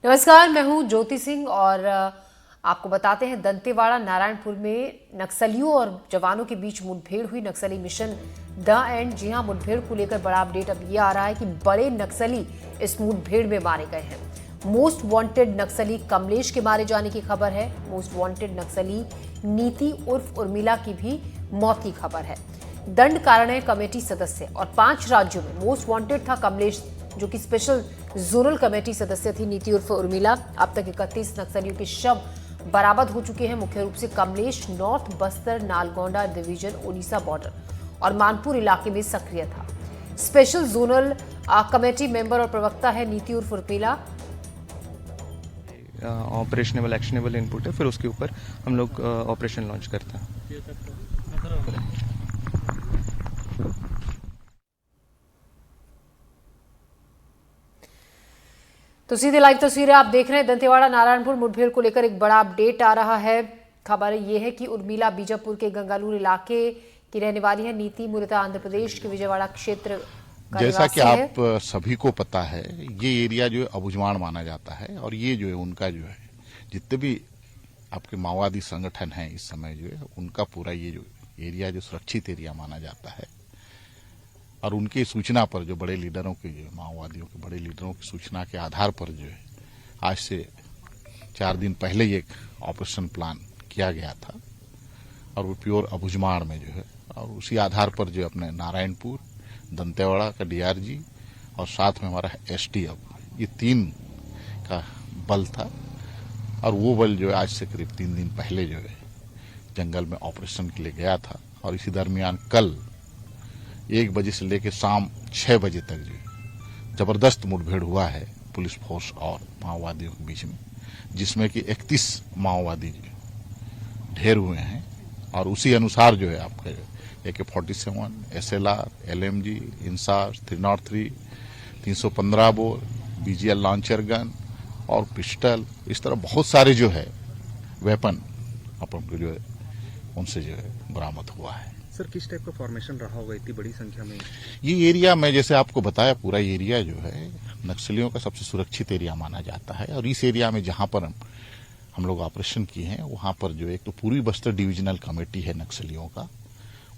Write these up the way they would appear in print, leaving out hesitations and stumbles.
नमस्कार, मैं हूं ज्योति सिंह और आपको बताते हैं दंतेवाड़ा नारायणपुर में नक्सलियों और जवानों के बीच मुठभेड़ हुई। नक्सली मिशन द एंड। जी हां, मुठभेड़ को लेकर बड़ा अपडेट अब ये आ रहा है कि बड़े नक्सली इस मुठभेड़ में मारे गए हैं। मोस्ट वांटेड नक्सली कमलेश के मारे जाने की खबर है। मोस्ट वांटेड नक्सली नीति उर्फ उर्मिला की भी मौत की खबर है। दंड कारणय कमेटी सदस्य और 5 राज्यों में मोस्ट वांटेड था कमलेश, जो कि स्पेशल जोनल कमेटी सदस्य थी नीति उर्फ उर्मिला। अब तक 31 नक्सलियों के शव बरामद हो चुके हैं। मुख्य रूप से Kamlesh north Bastar Nalgonda division Odisha border और मानपुर इलाके में सक्रिय था। स्पेशल जोनल कमेटी मेंबर और प्रवक्ता है नीति उर्फ उर्मिला। ऑपरेशनेबल एक्शनेबल इनपुट है, फिर उसके ऊपर हम लोग ऑपरेशन लॉन्च करते हैं। तो सीधे लाइव तस्वीरें आप देख रहे हैं। दंतेवाड़ा नारायणपुर मुठभेड़ को लेकर एक बड़ा अपडेट आ रहा है। खबर यह है कि उर्मिला बीजापुर के गंगालूर इलाके की रहने वाली है। नीति मूलतः आंध्र प्रदेश के विजयवाड़ा क्षेत्र का जैसा कि निवासी आप सभी को पता है, ये एरिया जो है अबुझमाड़ माना जाता है और ये जो है उनका जो है जितने भी आपके माओवादी संगठन हैं इस समय जो है उनका पूरा ये जो एरिया जो सुरक्षित एरिया माना जाता है। और उनकी सूचना पर जो बड़े लीडरों के जो माओवादियों के बड़े लीडरों की सूचना के आधार पर जो है आज से 4 दिन पहले ही एक ऑपरेशन प्लान किया गया था और वो प्योर अबुझमाड़ में जो है, और उसी आधार पर जो अपने नारायणपुर दंतेवाड़ा का डीआरजी और साथ में हमारा एसटीएफ, ये 3 का बल था। और वो बल जो है आज से करीब 3 दिन पहले जो है जंगल में ऑपरेशन के लिए गया था। और इसी दरमियान कल 1 बजे से लेकर शाम 6 बजे तक जो जबरदस्त मुठभेड़ हुआ है पुलिस फोर्स और माओवादियों के बीच में, जिसमें कि 31 माओवादी ढेर हुए हैं। और उसी अनुसार जो है आपके AK-47, SLR, LMG, INSAS 303, 315 bore, BGL launcher gun और पिस्टल, इस तरह बहुत सारे जो है वेपन अपन को जो है उनसे जो है बरामद हुआ है। सर, किस टाइप का फॉर्मेशन रहा होगा इतनी बड़ी संख्या में? ये एरिया मैं जैसे आपको बताया, पूरा एरिया जो है नक्सलियों का सबसे सुरक्षित एरिया माना जाता है। और इस एरिया में जहां पर हम लोग ऑपरेशन किए हैं वहां पर जो एक तो पूर्वी बस्तर डिविजनल कमेटी है नक्सलियों का,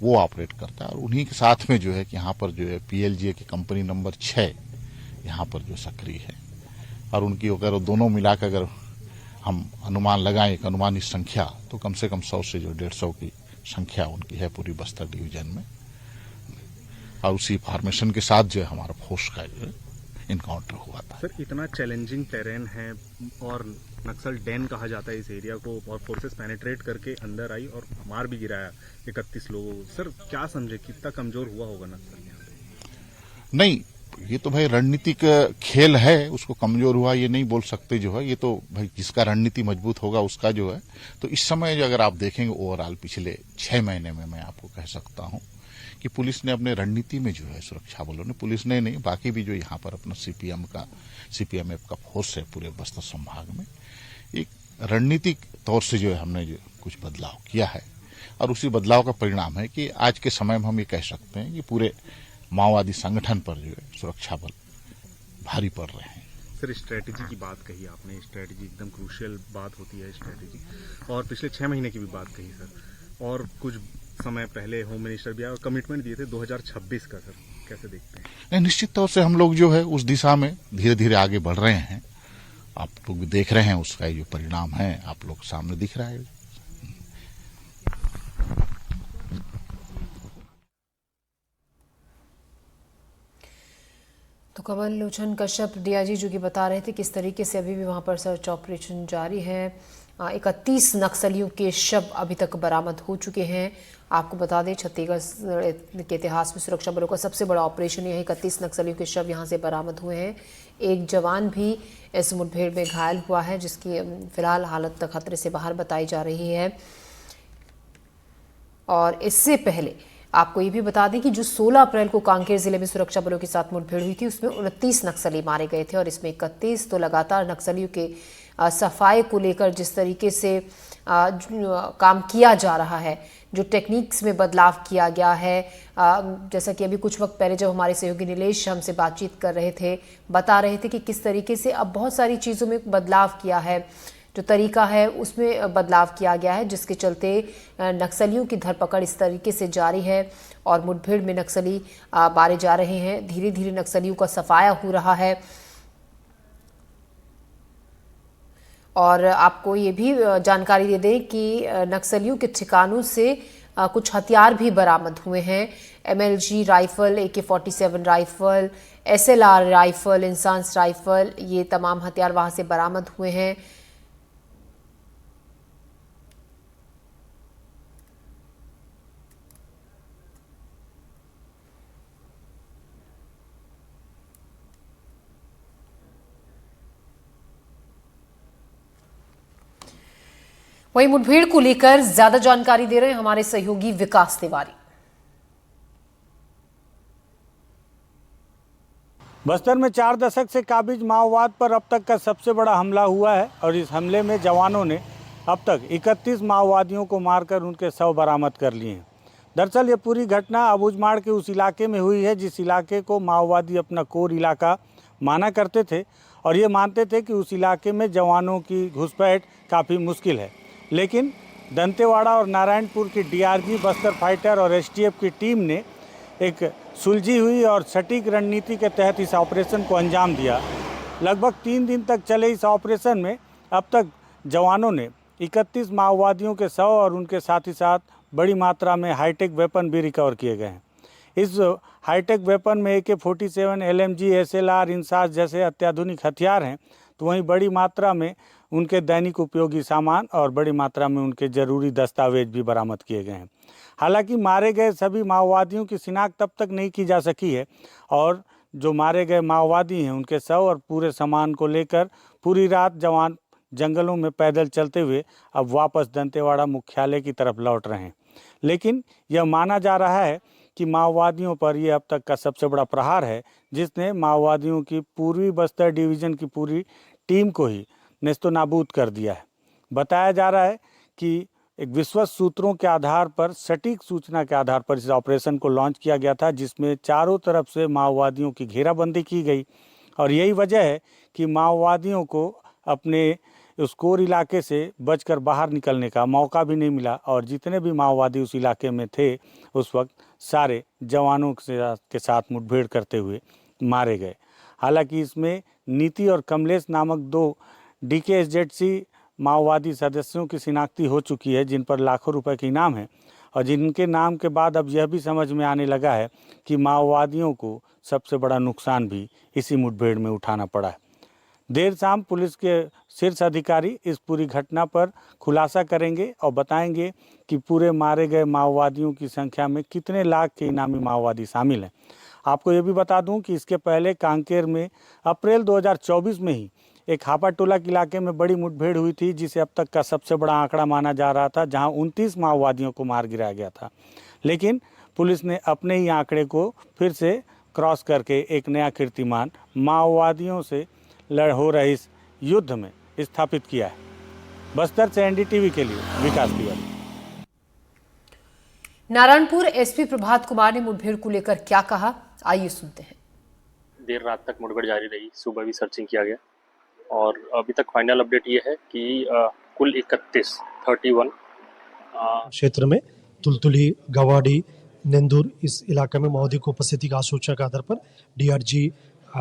वो ऑपरेट करता है। और उन्हीं के साथ में जो है कि यहाँ पर जो है PLGA की कंपनी नंबर 6 यहाँ पर जो सक्रिय है। और उनकी अगर दोनों मिलाकर अगर हम अनुमान लगाएं, एक अनुमानित संख्या, तो कम से कम 100 से जो 150 की संख्या उनकी है पूरी बस्तर डिवीजन में। और उसी फॉर्मेशन के साथ जो है हमारा फोर्स का जो है इनकाउंटर हुआ था। सर, इतना चैलेंजिंग टेरेन है और नक्सल डेन कहा जाता है इस एरिया को, और फोर्सेस पेनिट्रेट करके अंदर आई और मार भी गिराया 31 लोगों को। सर, क्या समझे कितना कमजोर हुआ होगा नक्सल यहाँ पे? नहीं, ये तो भाई रणनीतिक खेल है, उसको कमजोर हुआ ये नहीं बोल सकते जो है। ये तो भाई जिसका रणनीति मजबूत होगा उसका जो है। तो इस समय जो अगर आप देखेंगे ओवरऑल पिछले 6 महीने में मैं आपको कह सकता हूं कि पुलिस ने अपने रणनीति में जो है, सुरक्षा बलों ने, पुलिस ने नहीं बाकी भी जो यहाँ पर अपना CPMF का फोर्स है पूरे बस्तर संभाग में, एक रणनीतिक तौर से जो है हमने जो कुछ बदलाव किया है। और उसी बदलाव का परिणाम है कि आज के समय में हम ये कह सकते हैं कि पूरे माओवादी संगठन पर जो है सुरक्षा बल भारी पड़ रहे हैं। सर, स्ट्रेटेजी की बात कही आपने, स्ट्रेटेजी एकदम क्रूशियल बात होती है स्ट्रेटेजी, और पिछले 6 महीने की भी बात कही सर। और कुछ समय पहले होम मिनिस्टर भी आए और कमिटमेंट दिए थे 2026 का। सर, कैसे देखते हैं? निश्चित तौर से हम लोग जो है उस दिशा में धीरे धीरे आगे बढ़ रहे हैं। आप लोग भी देख रहे हैं, उसका जो परिणाम है आप लोग सामने दिख रहा है। तो कमल लोचन कश्यप डीआईजी जो कि बता रहे थे किस तरीके से अभी भी वहां पर सर्च ऑपरेशन जारी है। 31 नक्सलियों के शव अभी तक बरामद हो चुके हैं। आपको बता दें, छत्तीसगढ़ के इतिहास में सुरक्षा बलों का सबसे बड़ा ऑपरेशन यह 31 नक्सलियों के शव यहां से बरामद हुए हैं। एक जवान भी इस मुठभेड़ में घायल हुआ है, जिसकी फिलहाल हालत तक खतरे से बाहर बताई जा रही है। और इससे पहले आपको ये भी बता दें कि जो 16 अप्रैल को कांकेर जिले में सुरक्षा बलों के साथ मुठभेड़ हुई थी, उसमें 29 नक्सली मारे गए थे और इसमें 31 तो लगातार नक्सलियों के सफाई को लेकर जिस तरीके से काम किया जा रहा है, जो टेक्निक्स में बदलाव किया गया है, जैसा कि अभी कुछ वक्त पहले जब हमारे सहयोगी नीलेश हमसे बातचीत कर रहे थे, बता रहे थे कि किस तरीके से अब बहुत सारी चीज़ों में बदलाव किया है, जो तरीका है उसमें बदलाव किया गया है, जिसके चलते नक्सलियों की धरपकड़ इस तरीके से जारी है और मुठभेड़ में नक्सली मारे जा रहे हैं। धीरे धीरे नक्सलियों का सफाया हो रहा है। और आपको ये भी जानकारी दे दें कि नक्सलियों के ठिकानों से कुछ हथियार भी बरामद हुए हैं। MLG rifle, AK-47 rifle, SLR rifle, INSAS rifle, ये तमाम हथियार वहां से बरामद हुए हैं। वहीं मुठभेड़ को लेकर ज्यादा जानकारी दे रहे हैं हमारे सहयोगी विकास तिवारी। बस्तर में 4 दशक से काबिज माओवाद पर अब तक का सबसे बड़ा हमला हुआ है और इस हमले में जवानों ने अब तक 31 माओवादियों को मारकर उनके शव बरामद कर लिए हैं। दरअसल ये पूरी घटना अबूझमाड़ के उस इलाके में हुई है जिस इलाके को माओवादी अपना कोर इलाका माना करते थे और ये मानते थे कि उस इलाके में जवानों की घुसपैठ काफ़ी मुश्किल है। लेकिन दंतेवाड़ा और नारायणपुर की DRG, बस्तर फाइटर और STF की टीम ने एक सुलझी हुई और सटीक रणनीति के तहत इस ऑपरेशन को अंजाम दिया। लगभग 3 दिन तक चले इस ऑपरेशन में अब तक जवानों ने 31 माओवादियों के शव और उनके साथ ही साथ बड़ी मात्रा में हाईटेक वेपन भी रिकवर किए गए हैं। इस हाईटेक वेपन में AK-47, LMG, SLR, इंसास जैसे अत्याधुनिक हथियार हैं, तो वहीं बड़ी मात्रा में उनके दैनिक उपयोगी सामान और बड़ी मात्रा में उनके ज़रूरी दस्तावेज भी बरामद किए गए हैं। हालांकि मारे गए सभी माओवादियों की शिनाख्त तब तक नहीं की जा सकी है और जो मारे गए माओवादी हैं उनके शव और पूरे सामान को लेकर पूरी रात जवान जंगलों में पैदल चलते हुए अब वापस दंतेवाड़ा मुख्यालय की तरफ लौट रहे हैं। लेकिन यह माना जा रहा है कि माओवादियों पर यह अब तक का सबसे बड़ा प्रहार है जिसने माओवादियों की पूर्वी बस्तर डिवीज़न की पूरी टीम को ही नेस्तनाबूद कर दिया है। बताया जा रहा है कि एक विश्वस्त सूत्रों के आधार पर, सटीक सूचना के आधार पर इस ऑपरेशन को लॉन्च किया गया था जिसमें चारों तरफ से माओवादियों की घेराबंदी की गई और यही वजह है कि माओवादियों को अपने उस कोर इलाके से बचकर बाहर निकलने का मौका भी नहीं मिला और जितने भी माओवादी उस इलाके में थे उस वक्त सारे जवानों के साथ मुठभेड़ करते हुए मारे गए। हालांकि इसमें नीति और कमलेश नामक 2 DKSZC माओवादी सदस्यों की शिनाख्ती हो चुकी है जिन पर लाखों रुपए के इनाम है और जिनके नाम के बाद अब यह भी समझ में आने लगा है कि माओवादियों को सबसे बड़ा नुकसान भी इसी मुठभेड़ में उठाना पड़ा है। देर शाम पुलिस के शीर्ष अधिकारी इस पूरी घटना पर खुलासा करेंगे और बताएंगे कि पूरे मारे गए माओवादियों की संख्या में कितने लाख के इनामी माओवादी शामिल हैं। आपको ये भी बता दूं कि इसके पहले कांकेर में अप्रैल 2024 में ही एक हापाटोला के इलाके में बड़ी मुठभेड़ हुई थी जिसे अब तक का सबसे बड़ा आंकड़ा माना जा रहा था, जहां 29 माओवादियों को मार गिराया गया था। लेकिन पुलिस ने अपने ही आंकड़े को फिर से क्रॉस करके एक नया कीर्तिमान माओवादियों से हो रहे इस युद्ध में स्थापित किया है। बस्तर से NDTV के लिए विकास तिवारी। नारायणपुर SP प्रभात कुमार ने मुठभेड़ को लेकर क्या कहा, आइए सुनते हैं। देर रात तक मुठभेड़ जारी रही, सुबह भी सर्चिंग किया गया और अभी तक फाइनल अपडेट ये है कि कुल 31 क्षेत्र में तुलतुली, गवाड़ी, नेंदूर इस इलाके में माओवादी की उपस्थिति का सूचना के आधार पर DRG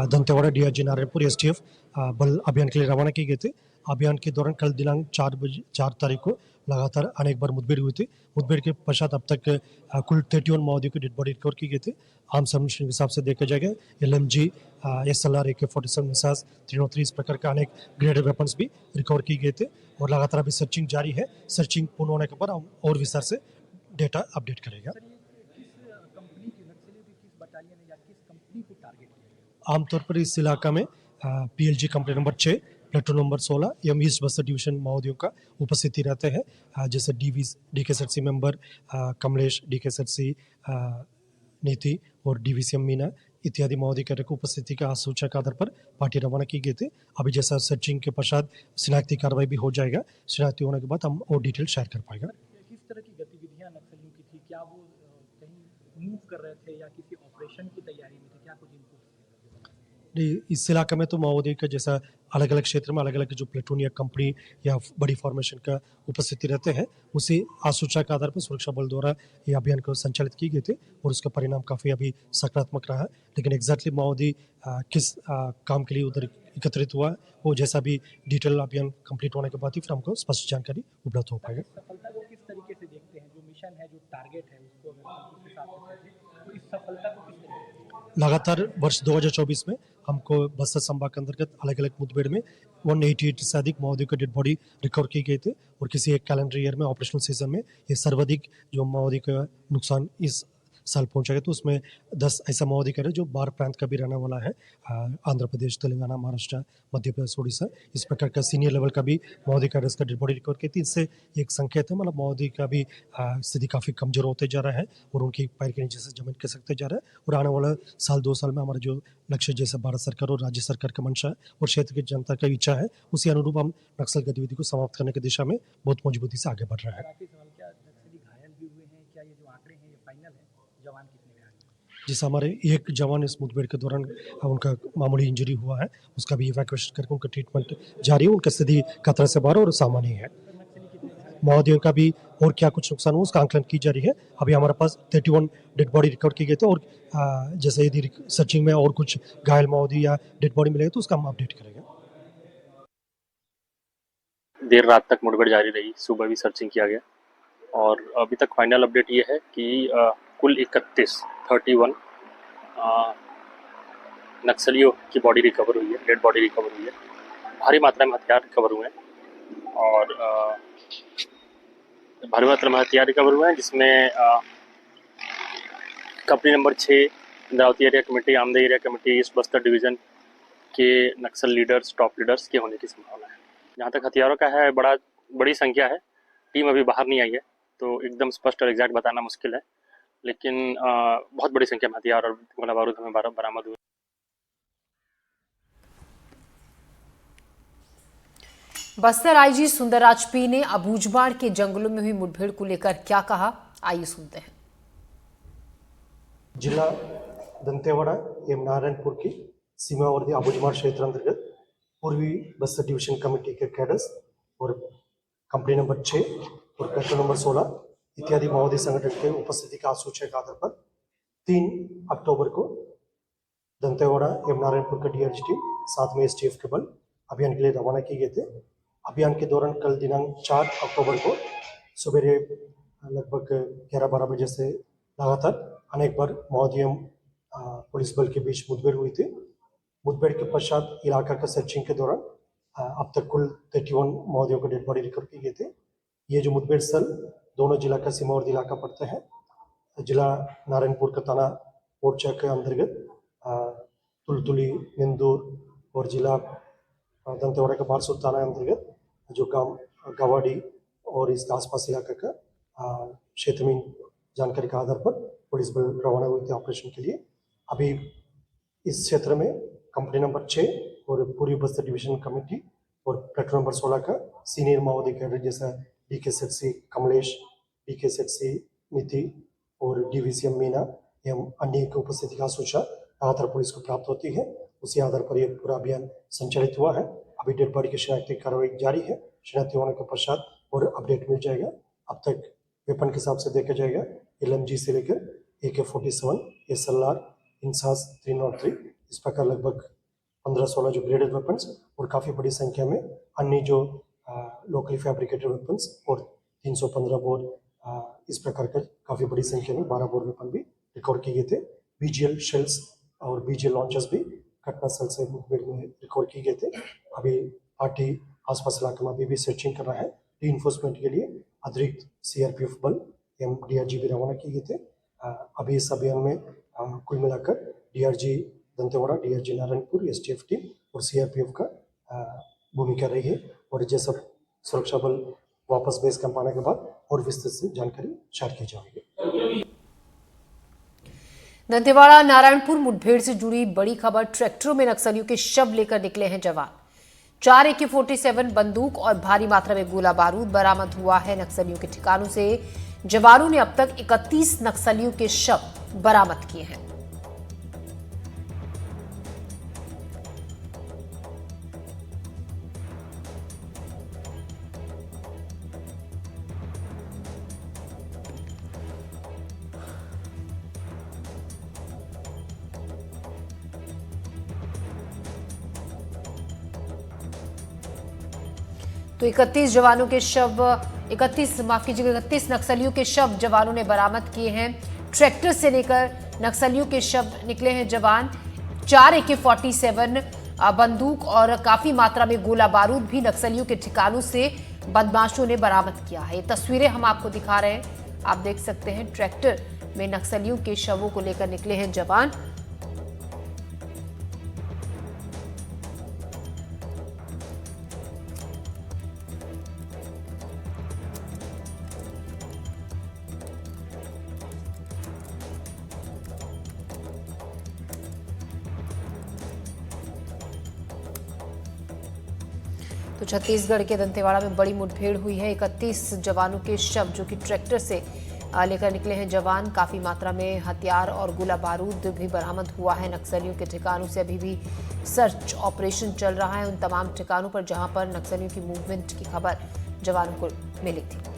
Dantewada, DRG Narayanpur, STF बल अभियान के लिए रवाना किए गए थे। अभियान के दौरान कल दिनांक 4 तारीख को लगातार अनेक बार मुठभेड़ हुई थी। मुठभेड़ के पश्चात अब तक कुल 31 माओवादियों की डेड बॉडी रिकवर की गई थी। आर्म सबमिशन के हिसाब से देखा जाएगा LMG, SLR, AK-47 इंसास 303 इस प्रकार के अनेक ग्रेडेड वेपन्स भी रिकवर की गए थे और लगातार अभी सर्चिंग जारी है। सर्चिंग पूर्ण होने के बाद हम और विस्तार से डेटा अपडेट करेगा। आमतौर पर इस इलाका में PLG company number 6, platoon number 16 एवं ईस्ट बस्तर डिवीजन माओवादियों का उपस्थिति रहते हैं। जैसे DKSRC मेंबर कमलेश, DKSRC नीति और DVCM मीना, इत्यादि माओवादी कैडर की उपस्थिति का सूचना के आधार पर पार्टी रवाना की गई थी। अभी जैसा सर्चिंग के पश्चात शिनाख्ती कार्रवाई भी हो जाएगा। शिनाख्ती होने के बाद हम और डिटेल शेयर कर पाएगा। किस तरह की गतिविधियां नक्सलियों की थी? क्या वो कहीं मूव कर रहे थे या किसी ऑपरेशन की तैयारी में थे? क्या कुछ इनपुट? इस इलाके में तो माओवादी का जैसा अलग अलग क्षेत्र में अलग अलग जो प्लेटून या कंपनी या बड़ी फॉर्मेशन का उपस्थिति रहते हैं, उसी आसूचना के आधार पर सुरक्षा बल द्वारा ये अभियान को संचालित किए गए थे और उसका परिणाम काफ़ी अभी सकारात्मक रहा है। लेकिन एग्जैक्टली माओवादी किस काम के लिए उधर एकत्रित हुआ, वो जैसा भी डिटेल अभियान कंप्लीट होने के बाद ही फिर हमको स्पष्ट जानकारी उपलब्ध हो पाएगा। सफलता को किस तरीके से देखते हैं? जो मिशन है, जो टारगेट है, उसको अगर हम उस हिसाब से देखें, तो इस सफलता को किस तरीके से? लगातार वर्ष 2024 में हमको बस्तर संभाग के अंतर्गत अलग अलग मुठभेड़ में 188 से अधिक माओवादियों का डेड बॉडी रिकवर की गई थे और किसी एक कैलेंडर ईयर में ऑपरेशनल सीजन में ये सर्वाधिक जो माओवादी का नुकसान इस साल पहुंचा गया। तो उसमें 10 ऐसा माओवादी का है जो बाहर प्रांत का भी रहने वाला है, आंध्र प्रदेश, तेलंगाना, महाराष्ट्र, मध्य प्रदेश, उड़ीसा। इस प्रकार का सीनियर लेवल का भी माओवादी का का डेड बॉडी रिकवर की थी। इससे एक संकेत है, मतलब माओवादी का भी स्थिति काफ़ी कमजोर होते जा रहा है और उनकी पैर के नीचे से जमीन के सकते जा रहा है। और आने वाला साल 2 साल में हमारा जो लक्ष्य जैसे भारत सरकार और राज्य सरकार का मंशा है और क्षेत्र की जनता का इच्छा है, उसी अनुरूप हम नक्सल गतिविधि को समाप्त करने की दिशा में बहुत मजबूती से आगे बढ़ रहे हैं। आखिरी सवाल, क्या नक्सली घायल भी हुए हैं? क्या ये जो आंकड़े हैं ये फाइनल है? जवान कितने घायल? जिस हमारे एक जवान इस मुठभेड़ के दौरान उनका मामूली इंजरी हुआ है, उसका भी इवैक्यूएशन करके उनका ट्रीटमेंट जारी है। उनकी स्थिति खतरा से बाहर और सामान्य है। माओवादियों का भी और क्या कुछ नुकसान हुआ उसका आंकलन की जा रही है। अभी हमारे पास 31 डेड बॉडी रिकवर की गई थी और जैसे यदि सर्चिंग में और कुछ घायल माओवादी या डेड बॉडी मिलेगा तो उसका हम अपडेट करेंगे। देर रात तक मुठभेड़ जारी रही, सुबह भी सर्चिंग किया गया और अभी तक फाइनल अपडेट ये है कि कुल 31 नक्सलियों की बॉडी रिकवर हुई है, डेड बॉडी रिकवर हुई है। भारी मात्रा में हथियार रिकवर हुए हैं और भारी मात्रा में हथियार रिकवर हुए हैं, जिसमें company number 6 Indravati area committee, Amde area committee, east Bastar division के नक्सल लीडर्स, टॉप लीडर्स के होने की संभावना है। जहाँ तक हथियारों का है, बड़ी संख्या है। टीम अभी बाहर नहीं आई है तो एकदम स्पष्ट और एग्जैक्ट बताना मुश्किल है, लेकिन बहुत बड़ी संख्या में हथियार और गोला बारूद हमें बरामद हुए। बस्तर आईजी सुंदरराज पी ने अबूझमाड़ के जंगलों में हुई मुठभेड़ को लेकर क्या कहा, आइए सुनते हैं। जिला दंतेवाड़ा एवं नारायणपुर की सीमावर्ती अबूझमाड़ क्षेत्र अंतर्गत पूर्वी बस्तर डिवीजन कमेटी के कैडर्स और कंपनी नंबर 6 और प्लेटून नंबर 16 इत्यादि माओवादी संगठन के उपस्थिति का सूचना के आधार पर 3 अक्टूबर को दंतेवाड़ा एवं नारायणपुर का डीआरजी टीम साथ में एसटीएफ के बल अभियान के लिए रवाना किए गए थे। अभियान के दौरान कल दिनांक 4 अक्टूबर को सवेरे लगभग 11-12 बजे से लगातार अनेक बार माओवादी पुलिस बल के बीच मुठभेड़ हुई थी। मुठभेड़ के पश्चात इलाका का सर्चिंग के दौरान अब तक कुल 31 माओवादियों को डेड बॉडी रिकवर की गई थी। ये जो मुठभेड़ स्थल दोनों जिला का सीमावर्ती इलाका पड़ता है। जिला नारायणपुर का थाना मोर्चा के अंतर्गत तुलतुली, निंदूर और जिला दंतेवाड़ा का बारसूर थाना अंतर्गत जो गांव गवाड़ी और इस आसपास इलाका का क्षेत्र में जानकारी के आधार पर पुलिस बल रवाना हुए थे ऑपरेशन के लिए। अभी इस क्षेत्र में कंपनी नंबर 6 और पूर्वी बस्तर डिवीजन कमेटी और प्लेटून नंबर 16 का सीनियर माओवादी कैडर जैसा डीके सेक्सी कमलेश, डीके सेक्सी नीति और डीवीसीएम मीना एवं अन्य की उपस्थिति का सूचना लगातार पुलिस को प्राप्त होती है। उसी आधार पर यह पूरा अभियान संचालित हुआ है। अभी डेड बॉडी की शिनाख्ती कार्रवाई जारी है। शिनाख्ती होने के पश्चात और अपडेट मिल जाएगा। अब तक वेपन के हिसाब से देखा जाएगा LMG से लेकर AK-47, SLR, इंसास 303 इस प्रकार लगभग 15-16 जो ग्रेडेड वेपन्स और काफ़ी बड़ी संख्या में अन्य जो लोकली फैब्रिकेटेड वेपन्स और 315 बोर इस प्रकार का काफ़ी बड़ी संख्या में 12 बोर वेपन भी रिकवर किए गए थे। BGL शेल्स और BGL लॉन्चर्स भी घटना स्थल से मुठभेड़ में रिकवर किए गए थे। अभी पार्टी आसपास इलाके में अभी भी सर्चिंग कर रहा है। रीइंफोर्समेंट के लिए अतिरिक्त CRPF बल एवं DRG भी रवाना किए गए थे। अभी इस अभियान में कुल मिलाकर DRG Dantewada, DRG Narayanpur, STF team और CRPF का भूमिका रही है और ये सब सुरक्षा बल वापस बेस कैंप आने के बाद और विस्तृत से जानकारी शेयर की जाएगी। दंतेवाड़ा नारायणपुर मुठभेड़ से जुड़ी बड़ी खबर। ट्रैक्टरों में नक्सलियों के शव लेकर निकले हैं जवान। 4 AK-47 बंदूक और भारी मात्रा में गोला बारूद बरामद हुआ है नक्सलियों के ठिकानों से। जवानों ने अब तक 31 नक्सलियों के शव बरामद किए हैं। तो 31 नक्सलियों के शव जवानों ने बरामद किए हैं। ट्रैक्टर से लेकर नक्सलियों के शव निकले हैं जवान। 4 AK-47 बंदूक और काफी मात्रा में गोला बारूद भी नक्सलियों के ठिकानों से बदमाशों ने बरामद किया है। ये तस्वीरें हम आपको दिखा रहे हैं, आप देख सकते हैं। ट्रैक्टर में नक्सलियों के शवों को लेकर निकले हैं जवान। तो छत्तीसगढ़ के दंतेवाड़ा में बड़ी मुठभेड़ हुई है। 31 जवानों के शव जो कि ट्रैक्टर से लेकर निकले हैं जवान। काफी मात्रा में हथियार और गोला बारूद भी बरामद हुआ है। नक्सलियों के ठिकानों से अभी भी सर्च ऑपरेशन चल रहा है उन तमाम ठिकानों पर जहां पर नक्सलियों की मूवमेंट की खबर जवानों को मिली थी।